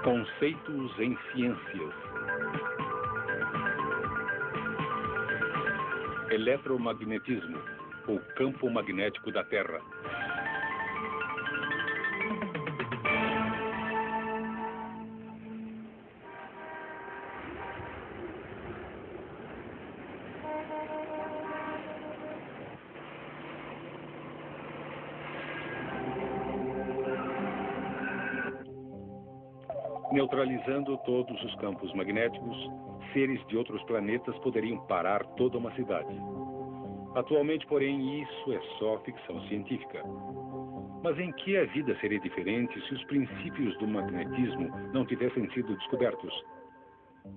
Conceitos em ciências. Eletromagnetismo, o campo magnético da Terra. Neutralizando todos os campos magnéticos, seres de outros planetas poderiam parar toda uma cidade. Atualmente, porém, isso é só ficção científica. Mas em que a vida seria diferente se os princípios do magnetismo não tivessem sido descobertos?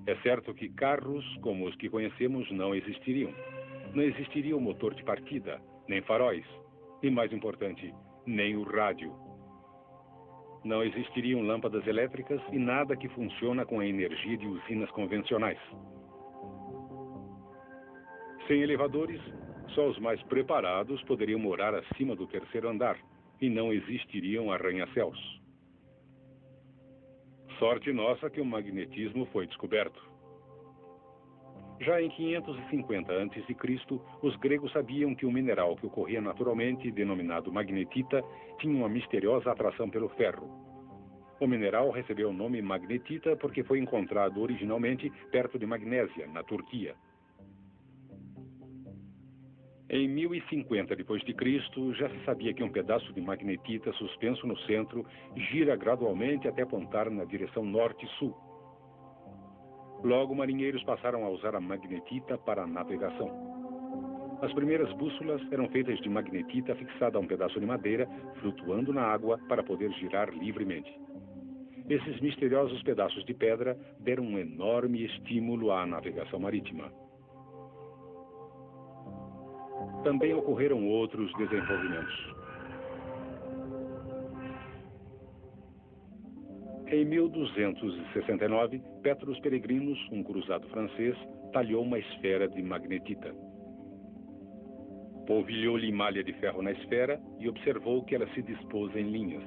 É certo que carros como os que conhecemos não existiriam. Não existiria o motor de partida, nem faróis, e mais importante, nem o rádio. Não existiriam lâmpadas elétricas e nada que funciona com a energia de usinas convencionais. Sem elevadores, só os mais preparados poderiam morar acima do terceiro andar e não existiriam arranha-céus. Sorte nossa que o magnetismo foi descoberto. Já em 550 a.C., os gregos sabiam que o mineral que ocorria naturalmente, denominado magnetita, tinha uma misteriosa atração pelo ferro. O mineral recebeu o nome magnetita porque foi encontrado originalmente perto de Magnésia, na Turquia. Em 1050 d.C., já se sabia que um pedaço de magnetita suspenso no centro gira gradualmente até apontar na direção norte-sul. Logo, marinheiros passaram a usar a magnetita para a navegação. As primeiras bússolas eram feitas de magnetita fixada a um pedaço de madeira, flutuando na água para poder girar livremente. Esses misteriosos pedaços de pedra deram um enorme estímulo à navegação marítima. Também ocorreram outros desenvolvimentos. Em 1269, Petrus Peregrinus, um cruzado francês, talhou uma esfera de magnetita. Polvilhou-lhe malha de ferro na esfera e observou que ela se dispôs em linhas.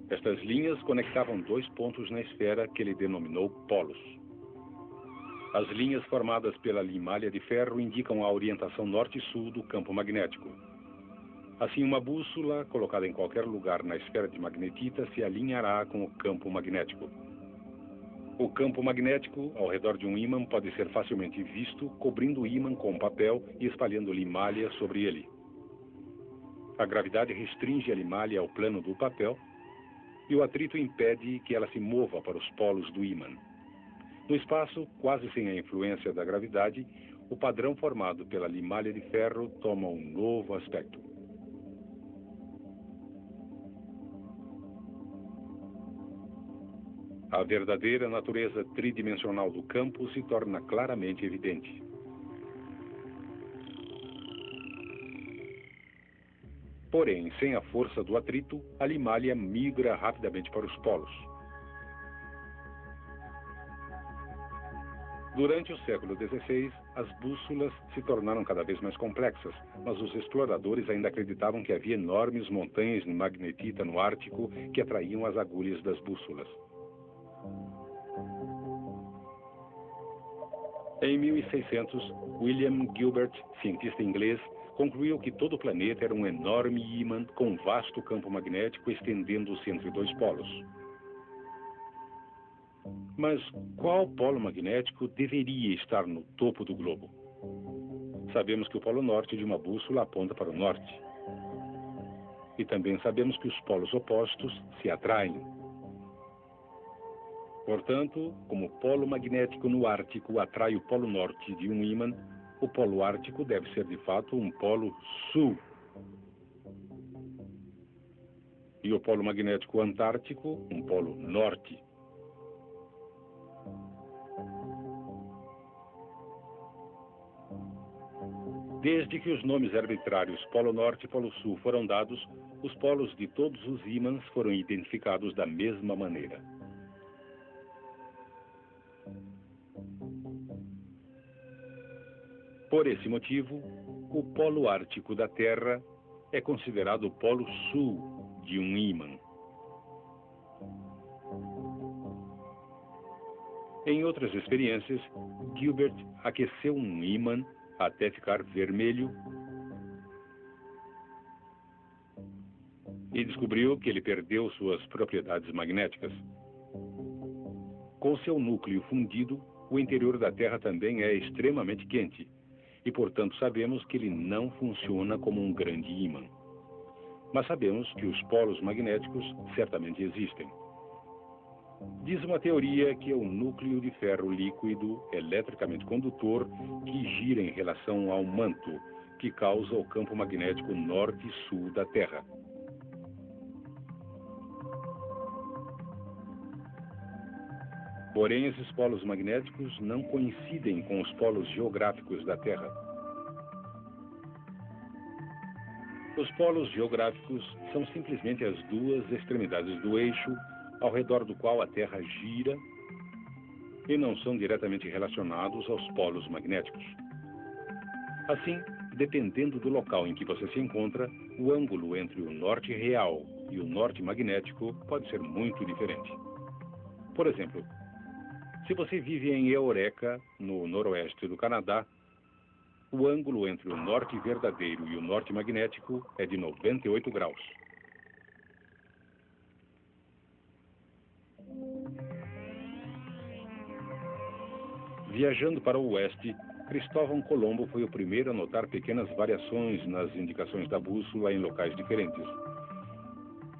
Estas linhas conectavam dois pontos na esfera que ele denominou polos. As linhas formadas pela limalha de ferro indicam a orientação norte e sul do campo magnético. Assim, uma bússola, colocada em qualquer lugar na esfera de magnetita, se alinhará com o campo magnético. O campo magnético, ao redor de um ímã, pode ser facilmente visto, cobrindo o ímã com papel e espalhando limalha sobre ele. A gravidade restringe a limalha ao plano do papel e o atrito impede que ela se mova para os polos do ímã. No espaço, quase sem a influência da gravidade, o padrão formado pela limalha de ferro toma um novo aspecto. A verdadeira natureza tridimensional do campo se torna claramente evidente. Porém, sem a força do atrito, a limalha migra rapidamente para os polos. Durante o século XVI, as bússolas se tornaram cada vez mais complexas, mas os exploradores ainda acreditavam que havia enormes montanhas de magnetita no Ártico que atraíam as agulhas das bússolas. Em 1600, William Gilbert, cientista inglês, concluiu que todo o planeta era um enorme ímã com um vasto campo magnético estendendo-se entre dois polos. Mas qual polo magnético deveria estar no topo do globo? Sabemos que o polo norte de uma bússola aponta para o norte. E também sabemos que os polos opostos se atraem. Portanto, como o polo magnético no Ártico atrai o polo norte de um ímã, o polo ártico deve ser de fato um polo sul. E o polo magnético antártico, um polo norte. Desde que os nomes arbitrários Polo Norte e Polo Sul foram dados, os polos de todos os ímãs foram identificados da mesma maneira. Por esse motivo, o polo ártico da Terra é considerado o polo sul de um ímã. Em outras experiências, Gilbert aqueceu um ímã até ficar vermelho e descobriu que ele perdeu suas propriedades magnéticas. Com seu núcleo fundido, o interior da Terra também é extremamente quente e, portanto, sabemos que ele não funciona como um grande ímã. Mas sabemos que os polos magnéticos certamente existem. Diz uma teoria que é o núcleo de ferro líquido eletricamente condutor que gira em relação ao manto, que causa o campo magnético norte e sul da Terra. Porém, esses polos magnéticos não coincidem com os polos geográficos da Terra. Os polos geográficos são simplesmente as duas extremidades do eixo ao redor do qual a Terra gira e não são diretamente relacionados aos polos magnéticos. Assim, dependendo do local em que você se encontra, o ângulo entre o norte real e o norte magnético pode ser muito diferente. Por exemplo, se você vive em Eureka, no noroeste do Canadá, o ângulo entre o norte verdadeiro e o norte magnético é de 98 graus. Viajando para o oeste, Cristóvão Colombo foi o primeiro a notar pequenas variações nas indicações da bússola em locais diferentes.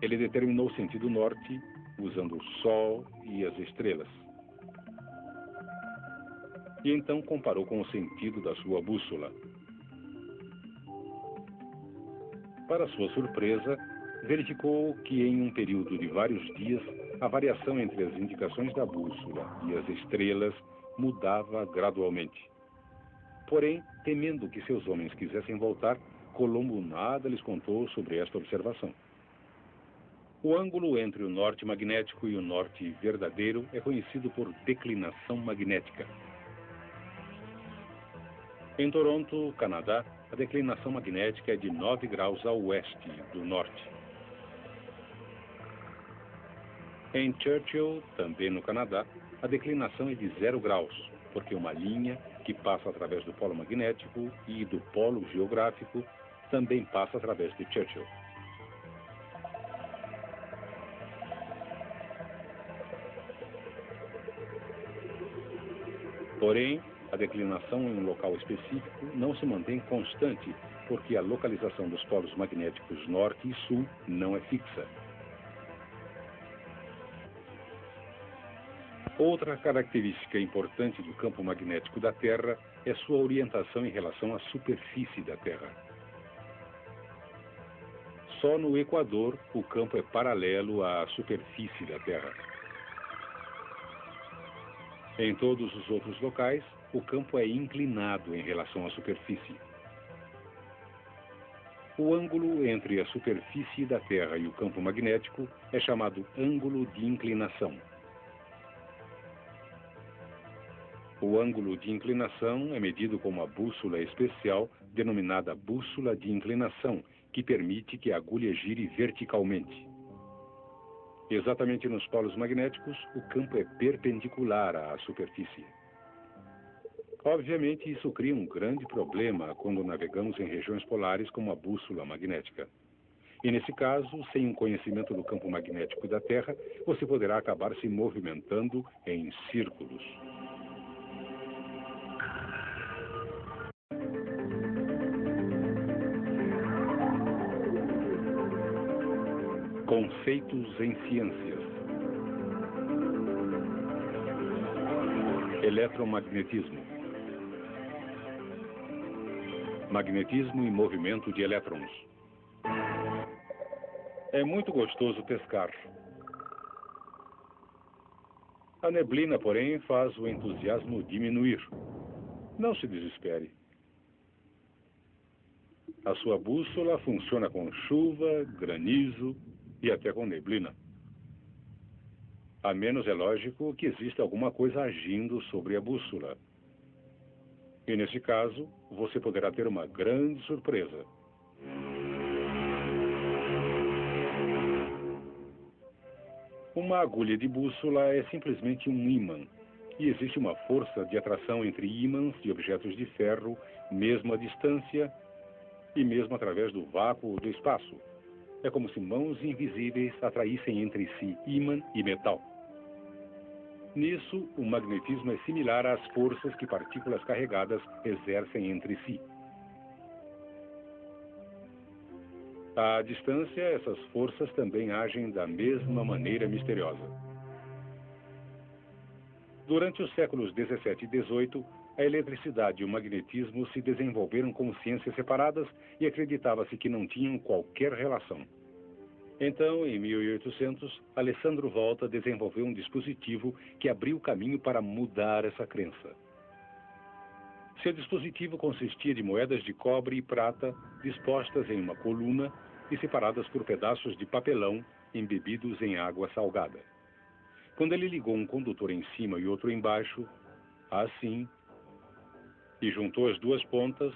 Ele determinou o sentido norte usando o Sol e as estrelas. E então comparou com o sentido da sua bússola. Para sua surpresa, verificou que em um período de vários dias, a variação entre as indicações da bússola e as estrelas mudava gradualmente. Porém, temendo que seus homens quisessem voltar, Colombo nada lhes contou sobre esta observação. O ângulo entre o norte magnético e o norte verdadeiro é conhecido por declinação magnética. Em Toronto, Canadá, a declinação magnética é de 9 graus a oeste do norte. Em Churchill, também no Canadá, a declinação é de 0 graus, porque uma linha que passa através do polo magnético e do polo geográfico também passa através de Churchill. Porém, a declinação em um local específico não se mantém constante, porque a localização dos polos magnéticos norte e sul não é fixa. Outra característica importante do campo magnético da Terra é sua orientação em relação à superfície da Terra. Só no Equador o campo é paralelo à superfície da Terra. Em todos os outros locais, o campo é inclinado em relação à superfície. O ângulo entre a superfície da Terra e o campo magnético é chamado ângulo de inclinação. O ângulo de inclinação é medido com uma bússola especial denominada bússola de inclinação, que permite que a agulha gire verticalmente. Exatamente nos polos magnéticos, o campo é perpendicular à superfície. Obviamente, isso cria um grande problema quando navegamos em regiões polares com uma bússola magnética. E nesse caso, sem um conhecimento do campo magnético da Terra, você poderá acabar se movimentando em círculos. Conceitos em ciências. Eletromagnetismo. Magnetismo e movimento de elétrons. É muito gostoso pescar. A neblina, porém, faz o entusiasmo diminuir. Não se desespere. A sua bússola funciona com chuva, granizo e até com neblina. A menos é lógico que exista alguma coisa agindo sobre a bússola. E nesse caso, você poderá ter uma grande surpresa. Uma agulha de bússola é simplesmente um ímã E existe uma força de atração entre ímãs e objetos de ferro, mesmo à distância e mesmo através do vácuo do espaço. É como se mãos invisíveis atraíssem entre si ímã e metal. Nisso, o magnetismo é similar às forças que partículas carregadas exercem entre si. À distância, essas forças também agem da mesma maneira misteriosa. Durante os séculos 17 e 18, a eletricidade e o magnetismo se desenvolveram como ciências separadas e acreditava-se que não tinham qualquer relação. Então, em 1800, Alessandro Volta desenvolveu um dispositivo que abriu caminho para mudar essa crença. Seu dispositivo consistia de moedas de cobre e prata dispostas em uma coluna e separadas por pedaços de papelão embebidos em água salgada. Quando ele ligou um condutor em cima e outro embaixo, assim, e juntou as duas pontas,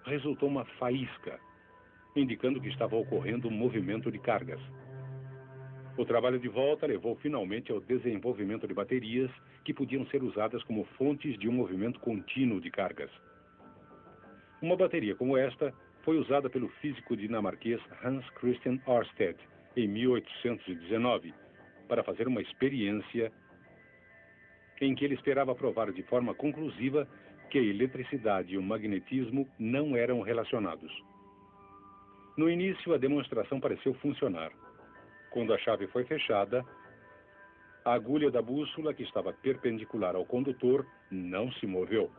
resultou uma faísca, indicando que estava ocorrendo um movimento de cargas. O trabalho de Volta levou finalmente ao desenvolvimento de baterias que podiam ser usadas como fontes de um movimento contínuo de cargas. Uma bateria como esta foi usada pelo físico dinamarquês Hans Christian Ørsted em 1819 para fazer uma experiência em que ele esperava provar de forma conclusiva que a eletricidade e o magnetismo não eram relacionados. No início, a demonstração pareceu funcionar. Quando a chave foi fechada, a agulha da bússola, que estava perpendicular ao condutor, não se moveu.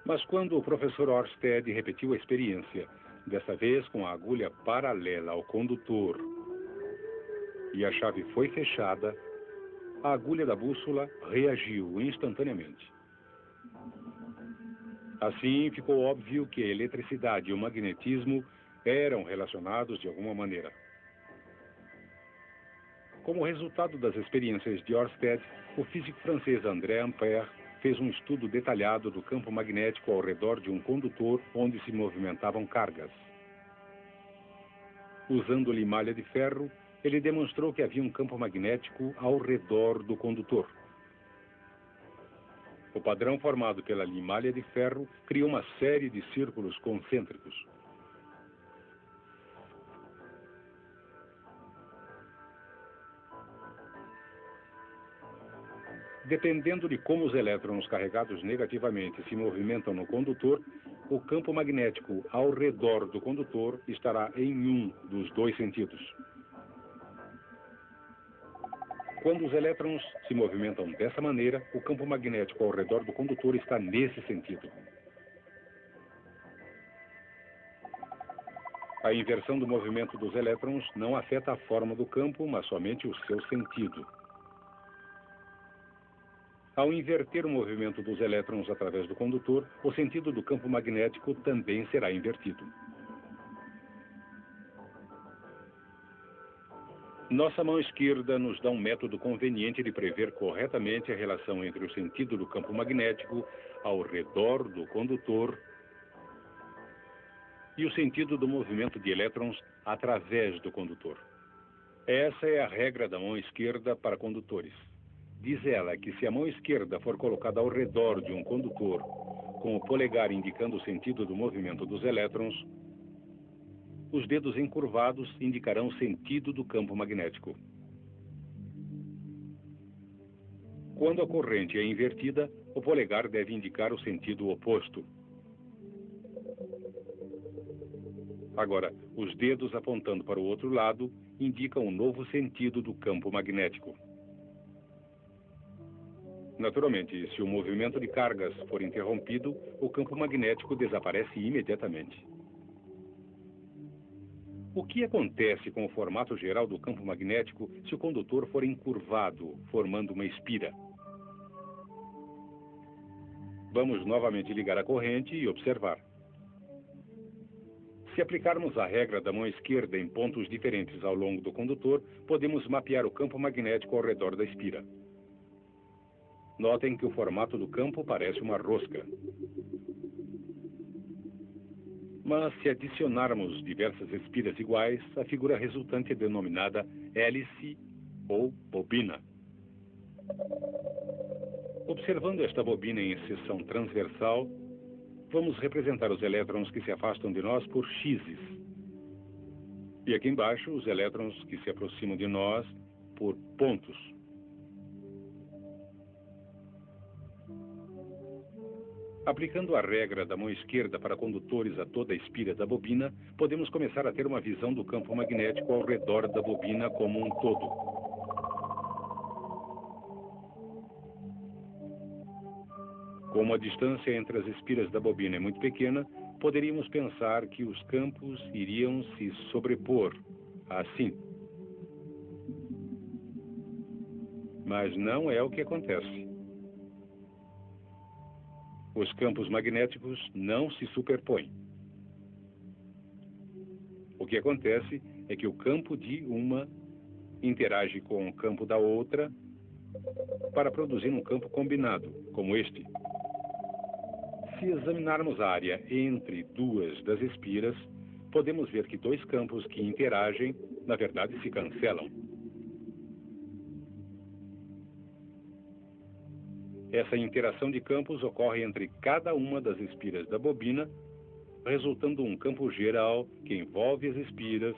Mas quando o professor Ørsted repetiu a experiência, dessa vez com a agulha paralela ao condutor, e a chave foi fechada, a agulha da bússola reagiu instantaneamente. Assim, ficou óbvio que a eletricidade e o magnetismo eram relacionados de alguma maneira. Como resultado das experiências de Ørsted, o físico francês André Ampère fez um estudo detalhado do campo magnético ao redor de um condutor onde se movimentavam cargas. Usando limalha de ferro, ele demonstrou que havia um campo magnético ao redor do condutor. O padrão formado pela limalha de ferro criou uma série de círculos concêntricos. Dependendo de como os elétrons carregados negativamente se movimentam no condutor, o campo magnético ao redor do condutor estará em um dos dois sentidos. Quando os elétrons se movimentam dessa maneira, o campo magnético ao redor do condutor está nesse sentido. A inversão do movimento dos elétrons não afeta a forma do campo, mas somente o seu sentido. Ao inverter o movimento dos elétrons através do condutor, o sentido do campo magnético também será invertido. Nossa mão esquerda nos dá um método conveniente de prever corretamente a relação entre o sentido do campo magnético ao redor do condutor e o sentido do movimento de elétrons através do condutor. Essa é a regra da mão esquerda para condutores. Diz ela que se a mão esquerda for colocada ao redor de um condutor, com o polegar indicando o sentido do movimento dos elétrons, os dedos encurvados indicarão o sentido do campo magnético. Quando a corrente é invertida, o polegar deve indicar o sentido oposto. Agora, os dedos apontando para o outro lado indicam o novo sentido do campo magnético. Naturalmente, se o movimento de cargas for interrompido, o campo magnético desaparece imediatamente. O que acontece com o formato geral do campo magnético se o condutor for encurvado, formando uma espira? Vamos novamente ligar a corrente e observar. Se aplicarmos a regra da mão esquerda em pontos diferentes ao longo do condutor, podemos mapear o campo magnético ao redor da espira. Notem que o formato do campo parece uma rosca. Mas se adicionarmos diversas espiras iguais, a figura resultante é denominada hélice ou bobina. Observando esta bobina em seção transversal, vamos representar os elétrons que se afastam de nós por x's. E aqui embaixo, os elétrons que se aproximam de nós por pontos. Aplicando a regra da mão esquerda para condutores a toda a espira da bobina, podemos começar a ter uma visão do campo magnético ao redor da bobina como um todo. Como a distância entre as espiras da bobina é muito pequena, poderíamos pensar que os campos iriam se sobrepor, assim. Mas não é o que acontece. Os campos magnéticos não se superpõem. O que acontece é que o campo de uma interage com o campo da outra para produzir um campo combinado, como este. Se examinarmos a área entre duas das espiras, podemos ver que dois campos que interagem, na verdade, se cancelam. Essa interação de campos ocorre entre cada uma das espiras da bobina, resultando um campo geral que envolve as espiras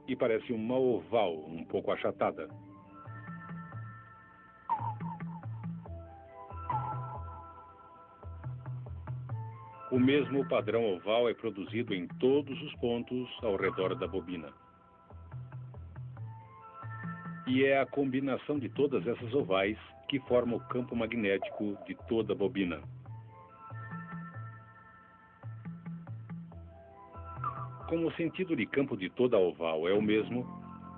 e parece uma oval um pouco achatada. O mesmo padrão oval é produzido em todos os pontos ao redor da bobina. E é a combinação de todas essas ovais que forma o campo magnético de toda a bobina. Como o sentido de campo de toda a oval é o mesmo,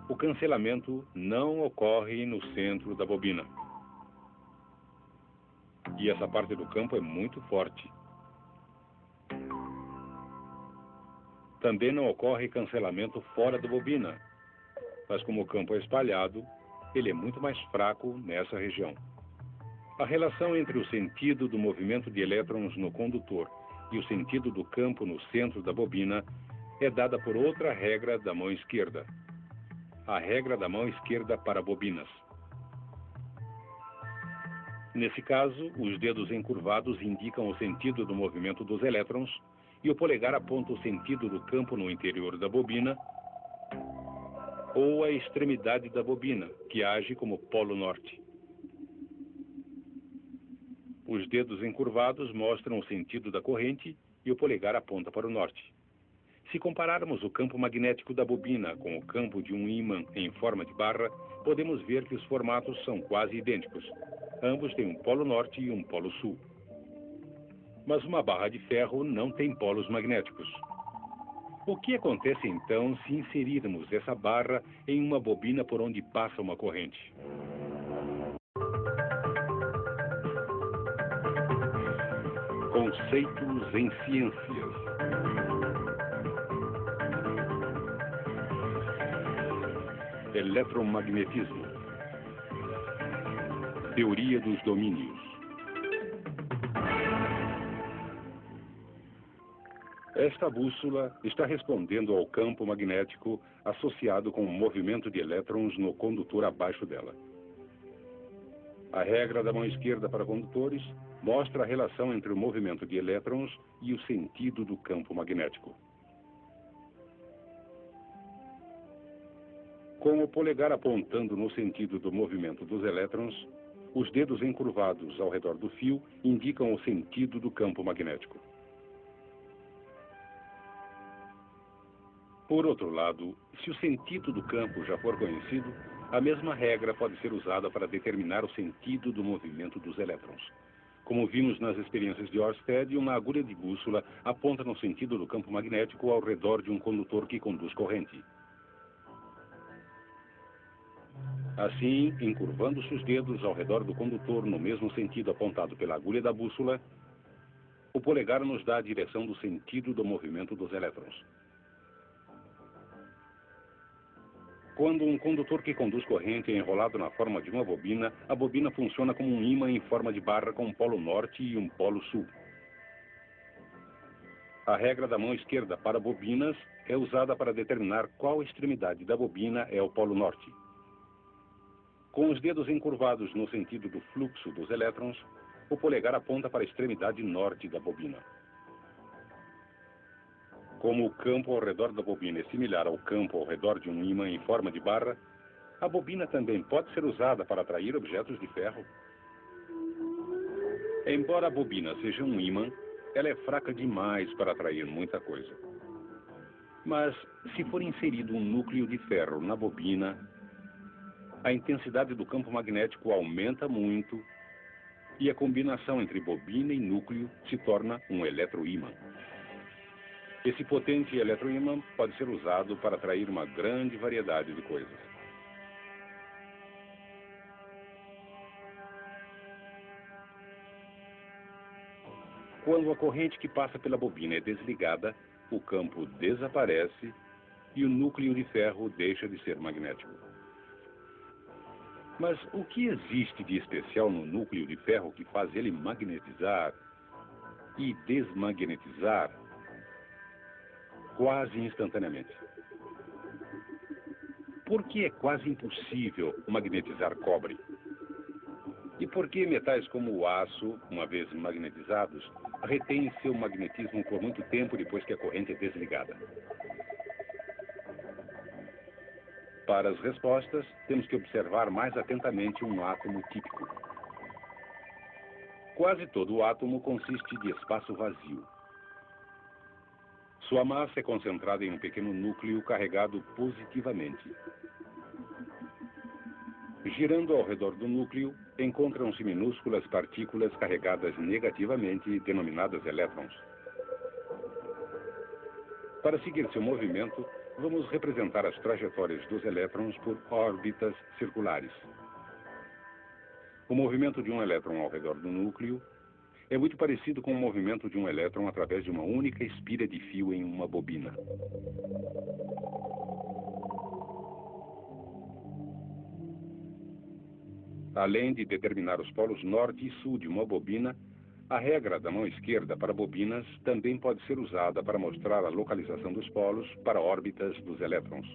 o cancelamento não ocorre no centro da bobina. E essa parte do campo é muito forte. Também não ocorre cancelamento fora da bobina, mas como o campo é espalhado, ele é muito mais fraco nessa região. A relação entre o sentido do movimento de elétrons no condutor e o sentido do campo no centro da bobina é dada por outra regra da mão esquerda. A regra da mão esquerda para bobinas. Nesse caso, os dedos encurvados indicam o sentido do movimento dos elétrons e o polegar aponta o sentido do campo no interior da bobina ou a extremidade da bobina, que age como polo norte. Os dedos encurvados mostram o sentido da corrente e o polegar aponta para o norte. Se compararmos o campo magnético da bobina com o campo de um ímã em forma de barra, podemos ver que os formatos são quase idênticos. Ambos têm um polo norte e um polo sul. Mas uma barra de ferro não tem polos magnéticos. O que acontece então se inserirmos essa barra em uma bobina por onde passa uma corrente? Conceitos em ciências. Eletromagnetismo. Teoria dos domínios. Esta bússola está respondendo ao campo magnético associado com o movimento de elétrons no condutor abaixo dela. A regra da mão esquerda para condutores mostra a relação entre o movimento de elétrons e o sentido do campo magnético. Com o polegar apontando no sentido do movimento dos elétrons, os dedos encurvados ao redor do fio indicam o sentido do campo magnético. Por outro lado, se o sentido do campo já for conhecido, a mesma regra pode ser usada para determinar o sentido do movimento dos elétrons. Como vimos nas experiências de Ørsted, uma agulha de bússola aponta no sentido do campo magnético ao redor de um condutor que conduz corrente. Assim, encurvando-se os dedos ao redor do condutor no mesmo sentido apontado pela agulha da bússola, o polegar nos dá a direção do sentido do movimento dos elétrons. Quando um condutor que conduz corrente é enrolado na forma de uma bobina, a bobina funciona como um ímã em forma de barra com um polo norte e um polo sul. A regra da mão esquerda para bobinas é usada para determinar qual extremidade da bobina é o polo norte. Com os dedos encurvados no sentido do fluxo dos elétrons, o polegar aponta para a extremidade norte da bobina. Como o campo ao redor da bobina é similar ao campo ao redor de um ímã em forma de barra, a bobina também pode ser usada para atrair objetos de ferro. Embora a bobina seja um ímã, ela é fraca demais para atrair muita coisa. Mas, se for inserido um núcleo de ferro na bobina, a intensidade do campo magnético aumenta muito e a combinação entre bobina e núcleo se torna um eletroímã. Esse potente eletroímã pode ser usado para atrair uma grande variedade de coisas. Quando a corrente que passa pela bobina é desligada, o campo desaparece e o núcleo de ferro deixa de ser magnético. Mas o que existe de especial no núcleo de ferro que faz ele magnetizar e desmagnetizar quase instantaneamente? Por que é quase impossível magnetizar cobre? E por que metais como o aço, uma vez magnetizados, retêm seu magnetismo por muito tempo depois que a corrente é desligada? Para as respostas, temos que observar mais atentamente um átomo típico. Quase todo o átomo consiste de espaço vazio. Sua massa é concentrada em um pequeno núcleo carregado positivamente. Girando ao redor do núcleo, encontram-se minúsculas partículas carregadas negativamente, denominadas elétrons. Para seguir seu movimento, vamos representar as trajetórias dos elétrons por órbitas circulares. O movimento de um elétron ao redor do núcleo é muito parecido com o movimento de um elétron através de uma única espira de fio em uma bobina. Além de determinar os polos norte e sul de uma bobina, a regra da mão esquerda para bobinas também pode ser usada para mostrar a localização dos polos para órbitas dos elétrons.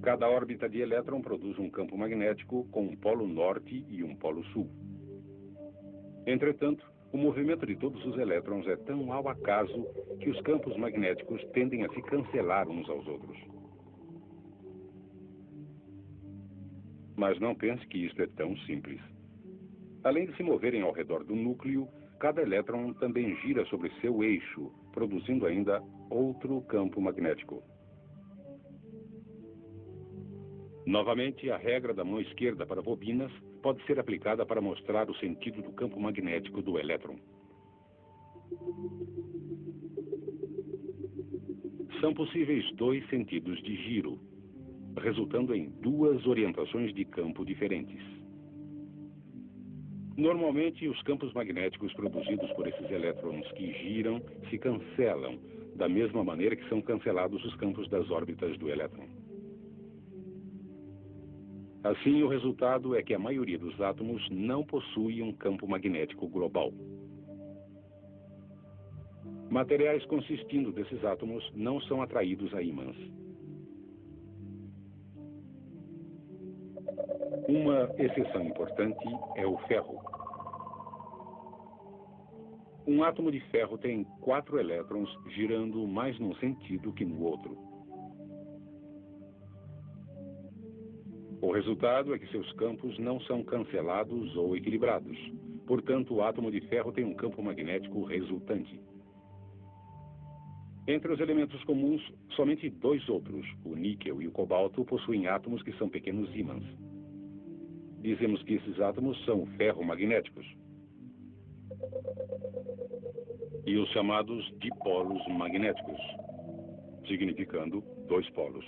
Cada órbita de elétron produz um campo magnético com um polo norte e um polo sul. Entretanto, o movimento de todos os elétrons é tão ao acaso que os campos magnéticos tendem a se cancelar uns aos outros. Mas não pense que isto é tão simples. Além de se moverem ao redor do núcleo, cada elétron também gira sobre seu eixo, produzindo ainda outro campo magnético. Novamente, a regra da mão esquerda para bobinas pode ser aplicada para mostrar o sentido do campo magnético do elétron. São possíveis dois sentidos de giro, resultando em duas orientações de campo diferentes. Normalmente, os campos magnéticos produzidos por esses elétrons que giram se cancelam, da mesma maneira que são cancelados os campos das órbitas do elétron. Assim, o resultado é que a maioria dos átomos não possui um campo magnético global. Materiais consistindo desses átomos não são atraídos a ímãs. Uma exceção importante é o ferro. Um átomo de ferro tem 4 elétrons girando mais num sentido que no outro. O resultado é que seus campos não são cancelados ou equilibrados. Portanto, o átomo de ferro tem um campo magnético resultante. Entre os elementos comuns, somente 2 outros, o níquel e o cobalto, possuem átomos que são pequenos ímãs. Dizemos que esses átomos são ferromagnéticos. E os chamados dipolos magnéticos, significando 2 polos.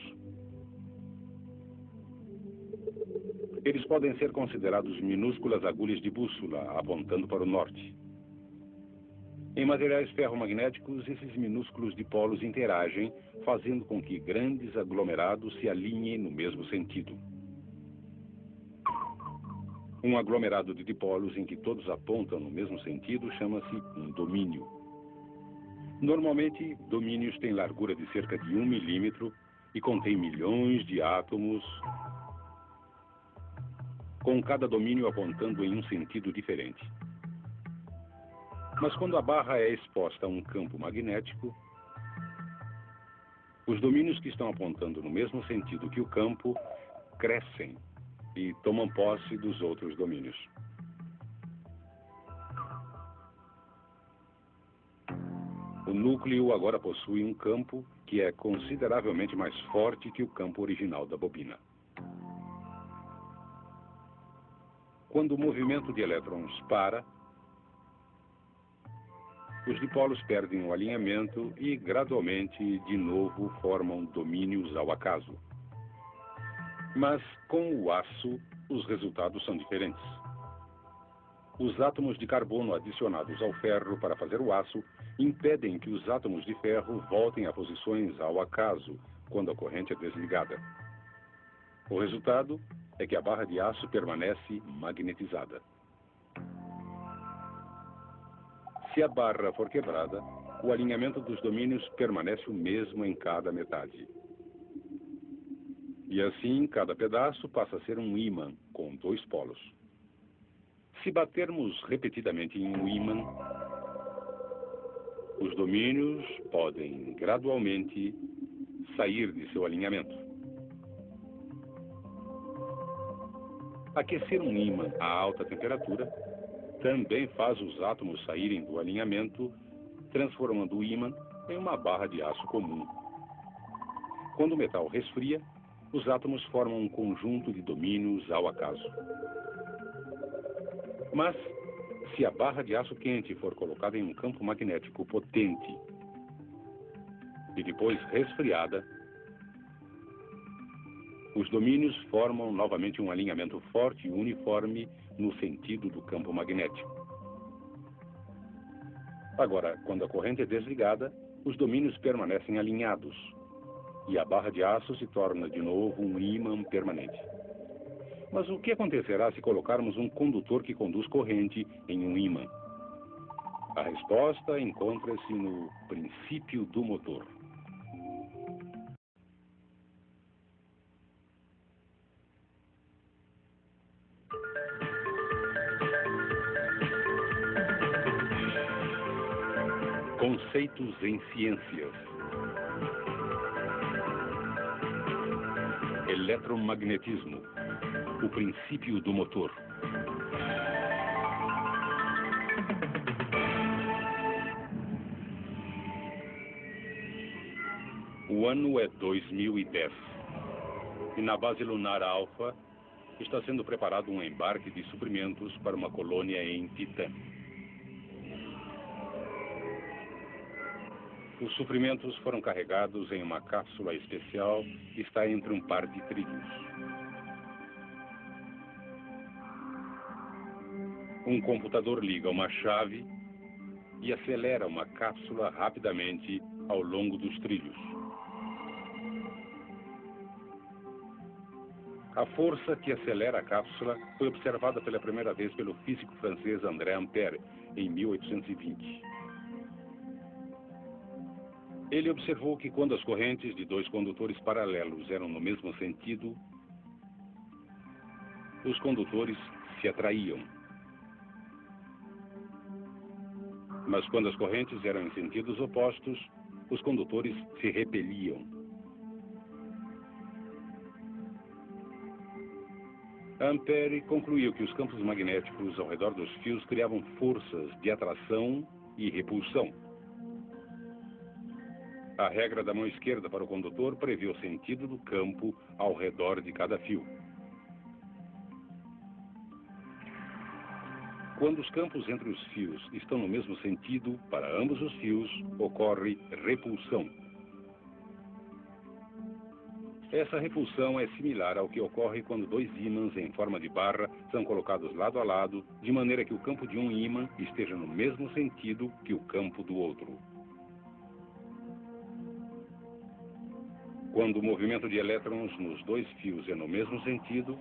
Eles podem ser considerados minúsculas agulhas de bússola, apontando para o norte. Em materiais ferromagnéticos, esses minúsculos dipolos interagem, fazendo com que grandes aglomerados se alinhem no mesmo sentido. Um aglomerado de dipolos em que todos apontam no mesmo sentido chama-se um domínio. Normalmente, domínios têm largura de cerca de 1 milímetro e contém milhões de átomos, com cada domínio apontando em um sentido diferente. Mas quando a barra é exposta a um campo magnético, os domínios que estão apontando no mesmo sentido que o campo crescem e tomam posse dos outros domínios. O núcleo agora possui um campo que é consideravelmente mais forte que o campo original da bobina. Quando o movimento de elétrons para, os dipolos perdem o alinhamento e, gradualmente, de novo formam domínios ao acaso. Mas, com o aço, os resultados são diferentes. Os átomos de carbono adicionados ao ferro para fazer o aço impedem que os átomos de ferro voltem a posições ao acaso quando a corrente é desligada. O resultado é que a barra de aço permanece magnetizada. Se a barra for quebrada, o alinhamento dos domínios permanece o mesmo em cada metade. E assim, cada pedaço passa a ser um ímã com dois polos. Se batermos repetidamente em um ímã, os domínios podem gradualmente sair de seu alinhamento. Aquecer um ímã a alta temperatura também faz os átomos saírem do alinhamento, transformando o ímã em uma barra de aço comum. Quando o metal resfria, os átomos formam um conjunto de domínios ao acaso. Mas, se a barra de aço quente for colocada em um campo magnético potente e depois resfriada, os domínios formam novamente um alinhamento forte e uniforme no sentido do campo magnético. Agora, quando a corrente é desligada, os domínios permanecem alinhados e a barra de aço se torna de novo um ímã permanente. Mas o que acontecerá se colocarmos um condutor que conduz corrente em um ímã? A resposta encontra-se no princípio do motor. Conceitos em ciências. Eletromagnetismo. O princípio do motor. O ano é 2010. E na base lunar Alfa está sendo preparado um embarque de suprimentos para uma colônia em Titã. Os suprimentos foram carregados em uma cápsula especial que está entre um par de trilhos. Um computador liga uma chave e acelera uma cápsula rapidamente ao longo dos trilhos. A força que acelera a cápsula foi observada pela primeira vez pelo físico francês André Ampère, em 1820. Ele observou que quando as correntes de dois condutores paralelos eram no mesmo sentido, os condutores se atraíam. Mas quando as correntes eram em sentidos opostos, os condutores se repeliam. Ampère concluiu que os campos magnéticos ao redor dos fios criavam forças de atração e repulsão. A regra da mão esquerda para o condutor prevê o sentido do campo ao redor de cada fio. Quando os campos entre os fios estão no mesmo sentido, para ambos os fios, ocorre repulsão. Essa repulsão é similar ao que ocorre quando dois ímãs em forma de barra são colocados lado a lado, de maneira que o campo de um ímã esteja no mesmo sentido que o campo do outro. Quando o movimento de elétrons nos dois fios é no mesmo sentido,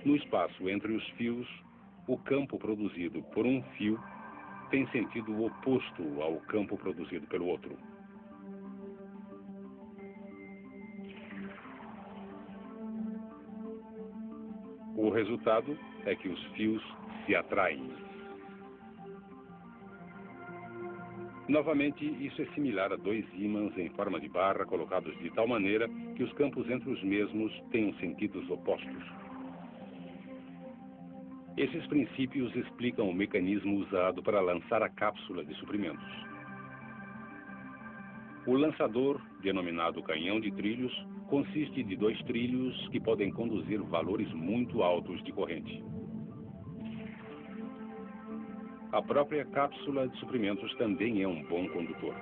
no espaço entre os fios, o campo produzido por um fio tem sentido oposto ao campo produzido pelo outro. O resultado é que os fios se atraem. Novamente, isso é similar a dois ímãs em forma de barra colocados de tal maneira que os campos entre os mesmos tenham sentidos opostos. Esses princípios explicam o mecanismo usado para lançar a cápsula de suprimentos. O lançador, denominado canhão de trilhos, consiste de dois trilhos que podem conduzir valores muito altos de corrente. A própria cápsula de suprimentos também é um bom condutor.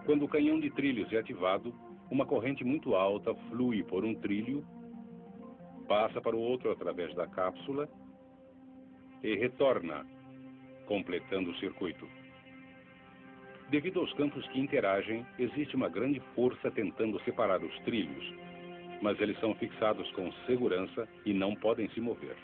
Quando o canhão de trilhos é ativado, uma corrente muito alta flui por um trilho, passa para o outro através da cápsula e retorna, completando o circuito. Devido aos campos que interagem, existe uma grande força tentando separar os trilhos, mas eles são fixados com segurança e não podem se mover.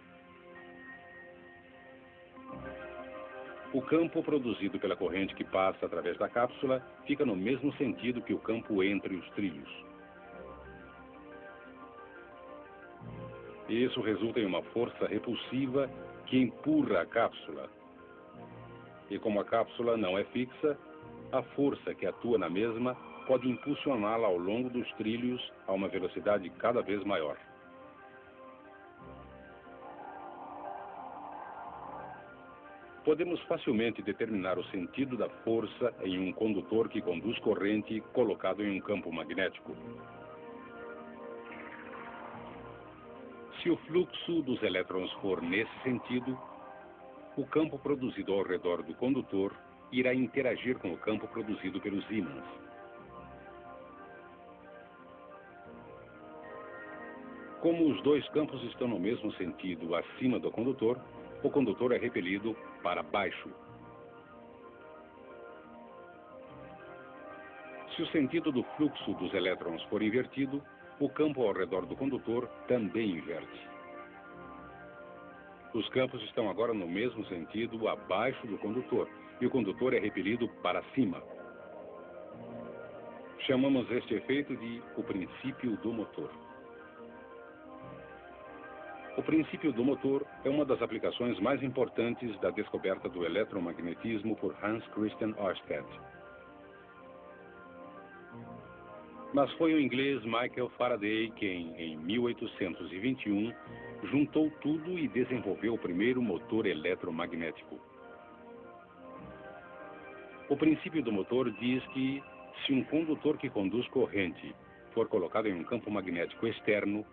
O campo produzido pela corrente que passa através da cápsula fica no mesmo sentido que o campo entre os trilhos. Isso resulta em uma força repulsiva que empurra a cápsula. E como a cápsula não é fixa, a força que atua na mesma pode impulsioná-la ao longo dos trilhos a uma velocidade cada vez maior. Podemos facilmente determinar o sentido da força em um condutor que conduz corrente colocado em um campo magnético. Se o fluxo dos elétrons for nesse sentido, o campo produzido ao redor do condutor irá interagir com o campo produzido pelos ímãs. Como os dois campos estão no mesmo sentido acima do condutor, o condutor é repelido para baixo. Se o sentido do fluxo dos elétrons for invertido, o campo ao redor do condutor também inverte. Os campos estão agora no mesmo sentido abaixo do condutor, e o condutor é repelido para cima. Chamamos este efeito de o princípio do motor. O princípio do motor é uma das aplicações mais importantes da descoberta do eletromagnetismo por Hans Christian Ørsted. Mas foi o inglês Michael Faraday quem, em 1821, juntou tudo e desenvolveu o primeiro motor eletromagnético. O princípio do motor diz que, se um condutor que conduz corrente for colocado em um campo magnético externo,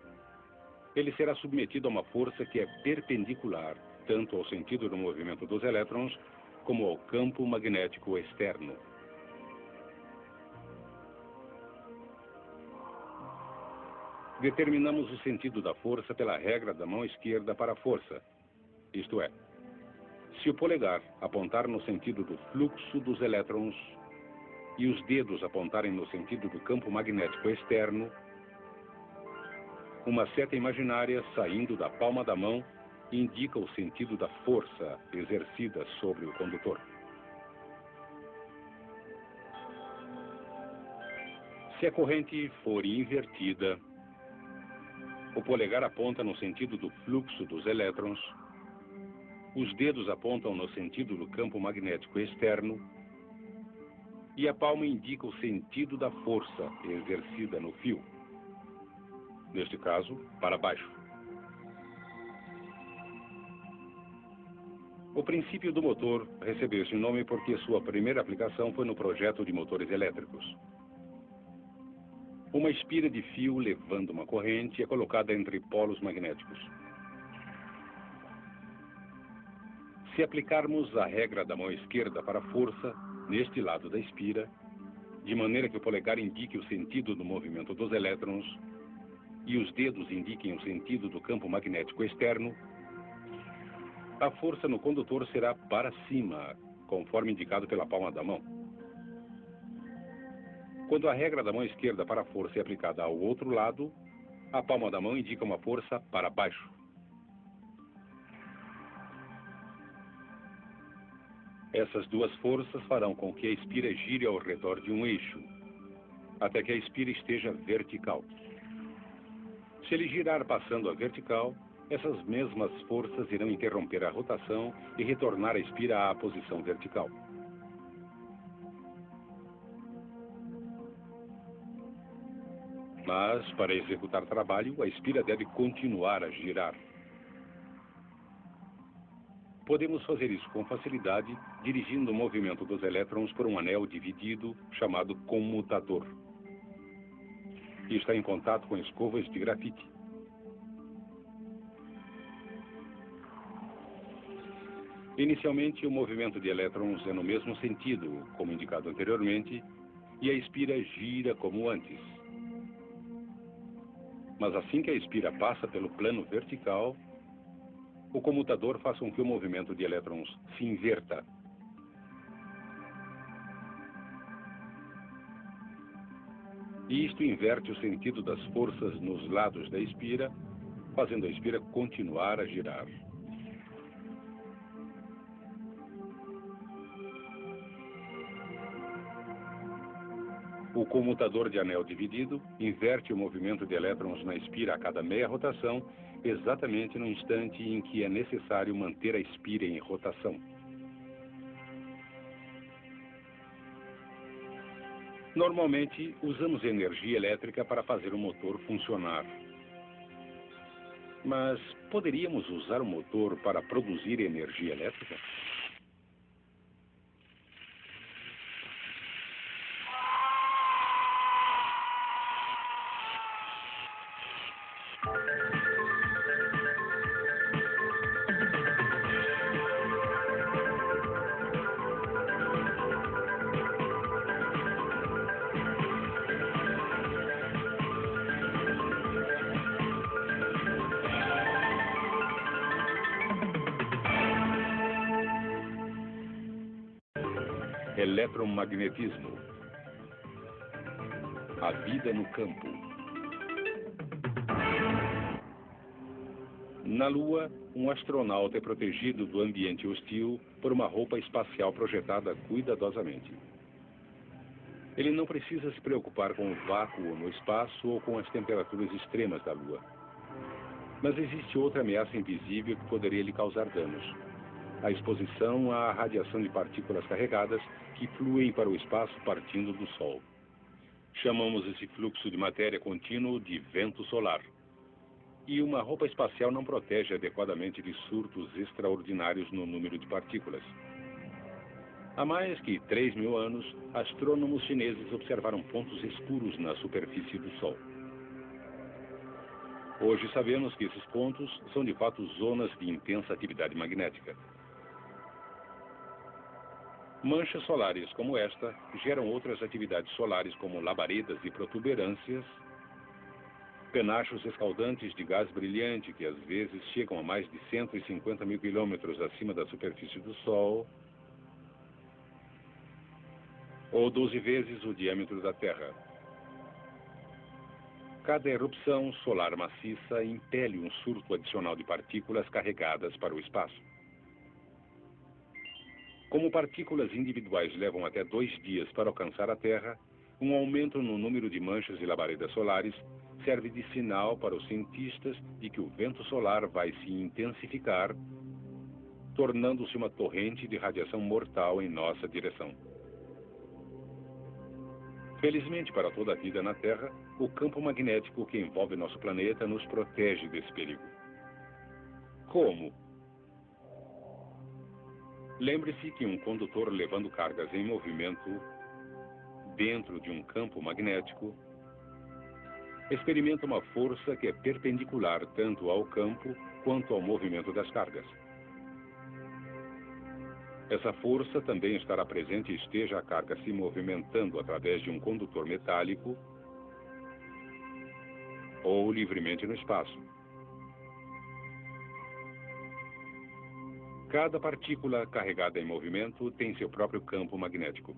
ele será submetido a uma força que é perpendicular tanto ao sentido do movimento dos elétrons como ao campo magnético externo. Determinamos o sentido da força pela regra da mão esquerda para a força. Isto é, se o polegar apontar no sentido do fluxo dos elétrons e os dedos apontarem no sentido do campo magnético externo, uma seta imaginária saindo da palma da mão indica o sentido da força exercida sobre o condutor. Se a corrente for invertida, o polegar aponta no sentido do fluxo dos elétrons, os dedos apontam no sentido do campo magnético externo e a palma indica o sentido da força exercida no fio. Neste caso, para baixo. O princípio do motor recebeu esse nome porque sua primeira aplicação foi no projeto de motores elétricos. Uma espira de fio levando uma corrente é colocada entre polos magnéticos. Se aplicarmos a regra da mão esquerda para a força, neste lado da espira, de maneira que o polegar indique o sentido do movimento dos elétrons, e os dedos indiquem o sentido do campo magnético externo, a força no condutor será para cima, conforme indicado pela palma da mão. Quando a regra da mão esquerda para a força é aplicada ao outro lado, a palma da mão indica uma força para baixo. Essas duas forças farão com que a espira gire ao redor de um eixo, até que a espira esteja vertical. Se Se ele girar passando a vertical, essas mesmas forças irão interromper a rotação e retornar a espira à posição vertical. Mas, para executar trabalho, a espira deve continuar a girar. Podemos fazer isso com facilidade, dirigindo o movimento dos elétrons por um anel dividido, chamado comutador, que está em contato com escovas de grafite. Inicialmente, o movimento de elétrons é no mesmo sentido, como indicado anteriormente, e a espira gira como antes. Mas assim que a espira passa pelo plano vertical, o comutador faz com que o movimento de elétrons se inverta. E isto inverte o sentido das forças nos lados da espira, fazendo a espira continuar a girar. O comutador de anel dividido inverte o movimento de elétrons na espira a cada meia rotação, exatamente no instante em que é necessário manter a espira em rotação. Normalmente, usamos energia elétrica para fazer o motor funcionar. Mas poderíamos usar o motor para produzir energia elétrica? Eletromagnetismo. A vida no campo. Na Lua, um astronauta é protegido do ambiente hostil por uma roupa espacial projetada cuidadosamente. Ele não precisa se preocupar com o vácuo no espaço ou com as temperaturas extremas da Lua. Mas existe outra ameaça invisível que poderia lhe causar danos: a exposição à radiação de partículas carregadas que fluem para o espaço partindo do Sol. Chamamos esse fluxo de matéria contínuo de vento solar. E uma roupa espacial não protege adequadamente de surtos extraordinários no número de partículas. Há mais que 3.000 anos, astrônomos chineses observaram pontos escuros na superfície do Sol. Hoje sabemos que esses pontos são de fato zonas de intensa atividade magnética. Manchas solares como esta geram outras atividades solares como labaredas e protuberâncias, penachos escaldantes de gás brilhante que às vezes chegam a mais de 150.000 quilômetros acima da superfície do Sol, ou 12 vezes o diâmetro da Terra. Cada erupção solar maciça impele um surto adicional de partículas carregadas para o espaço. Como partículas individuais levam até 2 dias para alcançar a Terra, um aumento no número de manchas e labaredas solares serve de sinal para os cientistas de que o vento solar vai se intensificar, tornando-se uma torrente de radiação mortal em nossa direção. Felizmente para toda a vida na Terra, o campo magnético que envolve nosso planeta nos protege desse perigo. Como? Lembre-se que um condutor levando cargas em movimento dentro de um campo magnético experimenta uma força que é perpendicular tanto ao campo quanto ao movimento das cargas. Essa força também estará presente esteja a carga se movimentando através de um condutor metálico ou livremente no espaço. Cada partícula carregada em movimento tem seu próprio campo magnético.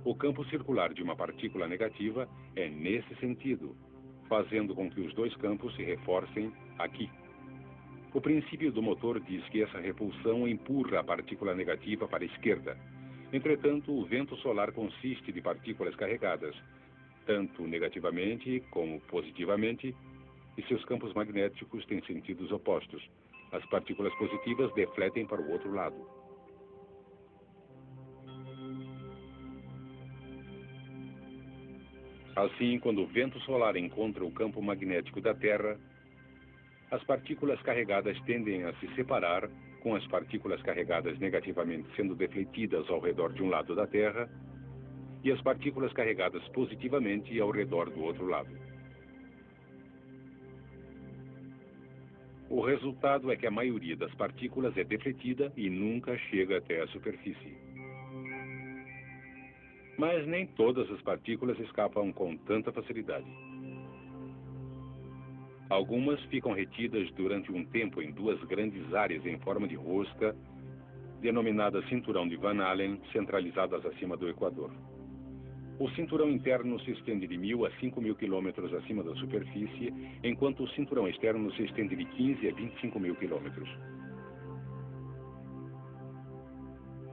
O campo circular de uma partícula negativa é nesse sentido, fazendo com que os dois campos se reforcem aqui. O princípio do motor diz que essa repulsão empurra a partícula negativa para a esquerda. Entretanto, o vento solar consiste de partículas carregadas, tanto negativamente como positivamente, e seus campos magnéticos têm sentidos opostos. As partículas positivas defletem para o outro lado. Assim, quando o vento solar encontra o campo magnético da Terra, as partículas carregadas tendem a se separar, com as partículas carregadas negativamente sendo defletidas ao redor de um lado da Terra e as partículas carregadas positivamente ao redor do outro lado. O resultado é que a maioria das partículas é defletida e nunca chega até a superfície. Mas nem todas as partículas escapam com tanta facilidade. Algumas ficam retidas durante um tempo em duas grandes áreas em forma de rosca, denominadas cinturão de Van Allen, centralizadas acima do Equador. O cinturão interno se estende de 1.000 a 5.000 quilômetros acima da superfície, enquanto o cinturão externo se estende de 15 a 25.000 quilômetros.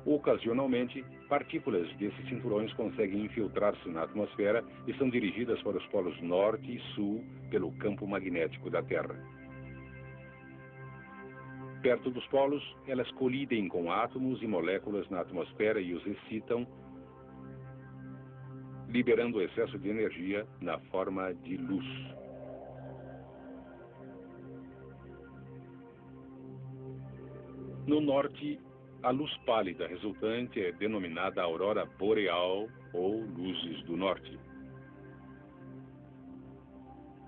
Ocasionalmente, partículas desses cinturões conseguem infiltrar-se na atmosfera e são dirigidas para os polos norte e sul pelo campo magnético da Terra. Perto dos polos, elas colidem com átomos e moléculas na atmosfera e os excitam, liberando excesso de energia na forma de luz. No norte, a luz pálida resultante é denominada aurora boreal ou luzes do norte.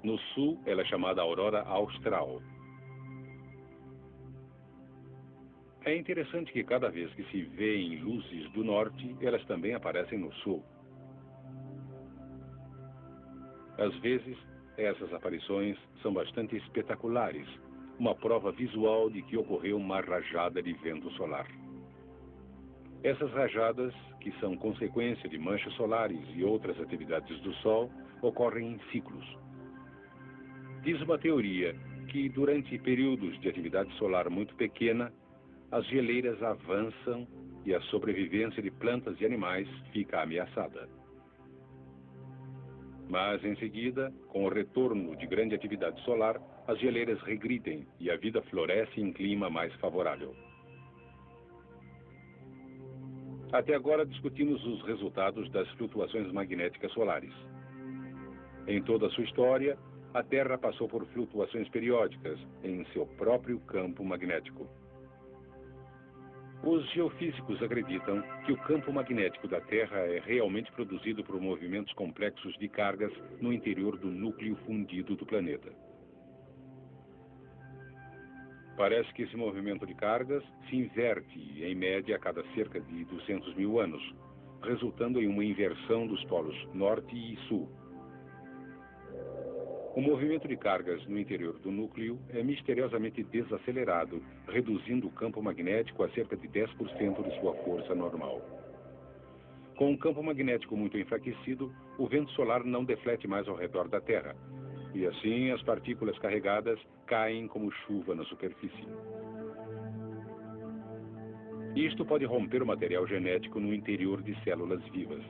No sul, ela é chamada aurora austral. É interessante que cada vez que se vêem luzes do norte, elas também aparecem no sul. Às vezes, essas aparições são bastante espetaculares, uma prova visual de que ocorreu uma rajada de vento solar. Essas rajadas, que são consequência de manchas solares e outras atividades do Sol, ocorrem em ciclos. Diz uma teoria que, durante períodos de atividade solar muito pequena, as geleiras avançam e a sobrevivência de plantas e animais fica ameaçada. Mas, em seguida, com o retorno de grande atividade solar, as geleiras regridem e a vida floresce em clima mais favorável. Até agora discutimos os resultados das flutuações magnéticas solares. Em toda a sua história, a Terra passou por flutuações periódicas em seu próprio campo magnético. Os geofísicos acreditam que o campo magnético da Terra é realmente produzido por movimentos complexos de cargas no interior do núcleo fundido do planeta. Parece que esse movimento de cargas se inverte, em média, a cada cerca de 200 mil anos, resultando em uma inversão dos polos norte e sul. O movimento de cargas no interior do núcleo é misteriosamente desacelerado, reduzindo o campo magnético a cerca de 10% de sua força normal. Com um campo magnético muito enfraquecido, o vento solar não deflete mais ao redor da Terra, e assim as partículas carregadas caem como chuva na superfície. Isto pode romper o material genético no interior de células vivas.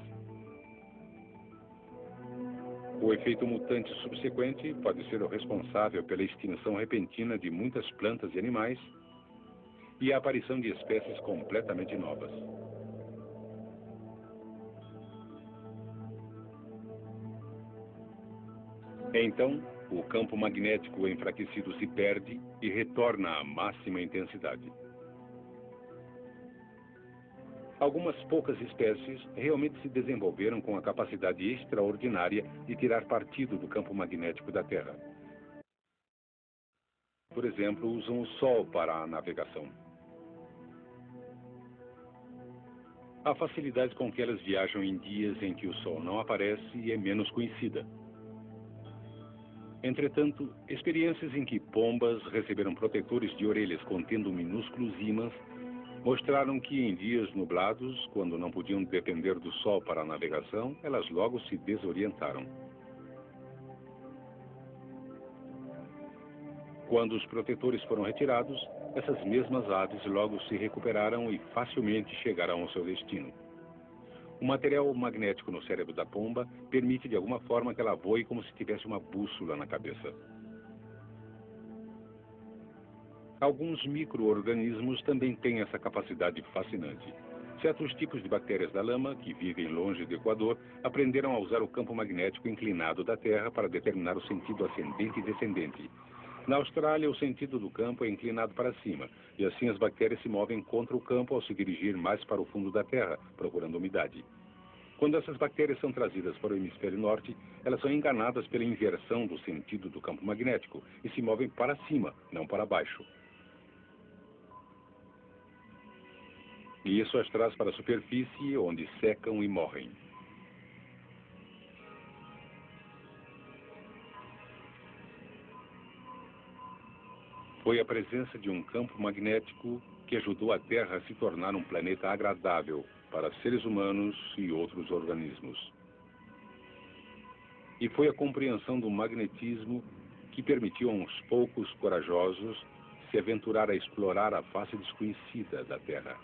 O efeito mutante subsequente pode ser o responsável pela extinção repentina de muitas plantas e animais e a aparição de espécies completamente novas. Então, o campo magnético enfraquecido se perde e retorna à máxima intensidade. Algumas poucas espécies realmente se desenvolveram com a capacidade extraordinária de tirar partido do campo magnético da Terra. Por exemplo, usam o Sol para a navegação. A facilidade com que elas viajam em dias em que o Sol não aparece é menos conhecida. Entretanto, experiências em que pombas receberam protetores de orelhas contendo minúsculos ímãs mostraram que em dias nublados, quando não podiam depender do sol para a navegação, elas logo se desorientaram. Quando os protetores foram retirados, essas mesmas aves logo se recuperaram e facilmente chegaram ao seu destino. O material magnético no cérebro da pomba permite de alguma forma que ela voe como se tivesse uma bússola na cabeça. Alguns micro-organismos também têm essa capacidade fascinante. Certos tipos de bactérias da lama, que vivem longe do Equador, aprenderam a usar o campo magnético inclinado da Terra para determinar o sentido ascendente e descendente. Na Austrália, o sentido do campo é inclinado para cima, e assim as bactérias se movem contra o campo ao se dirigir mais para o fundo da Terra, procurando umidade. Quando essas bactérias são trazidas para o hemisfério norte, elas são enganadas pela inversão do sentido do campo magnético e se movem para cima, não para baixo. E isso as traz para a superfície, onde secam e morrem. Foi a presença de um campo magnético que ajudou a Terra a se tornar um planeta agradável para seres humanos e outros organismos. E foi a compreensão do magnetismo que permitiu a uns poucos corajosos se aventurar a explorar a face desconhecida da Terra.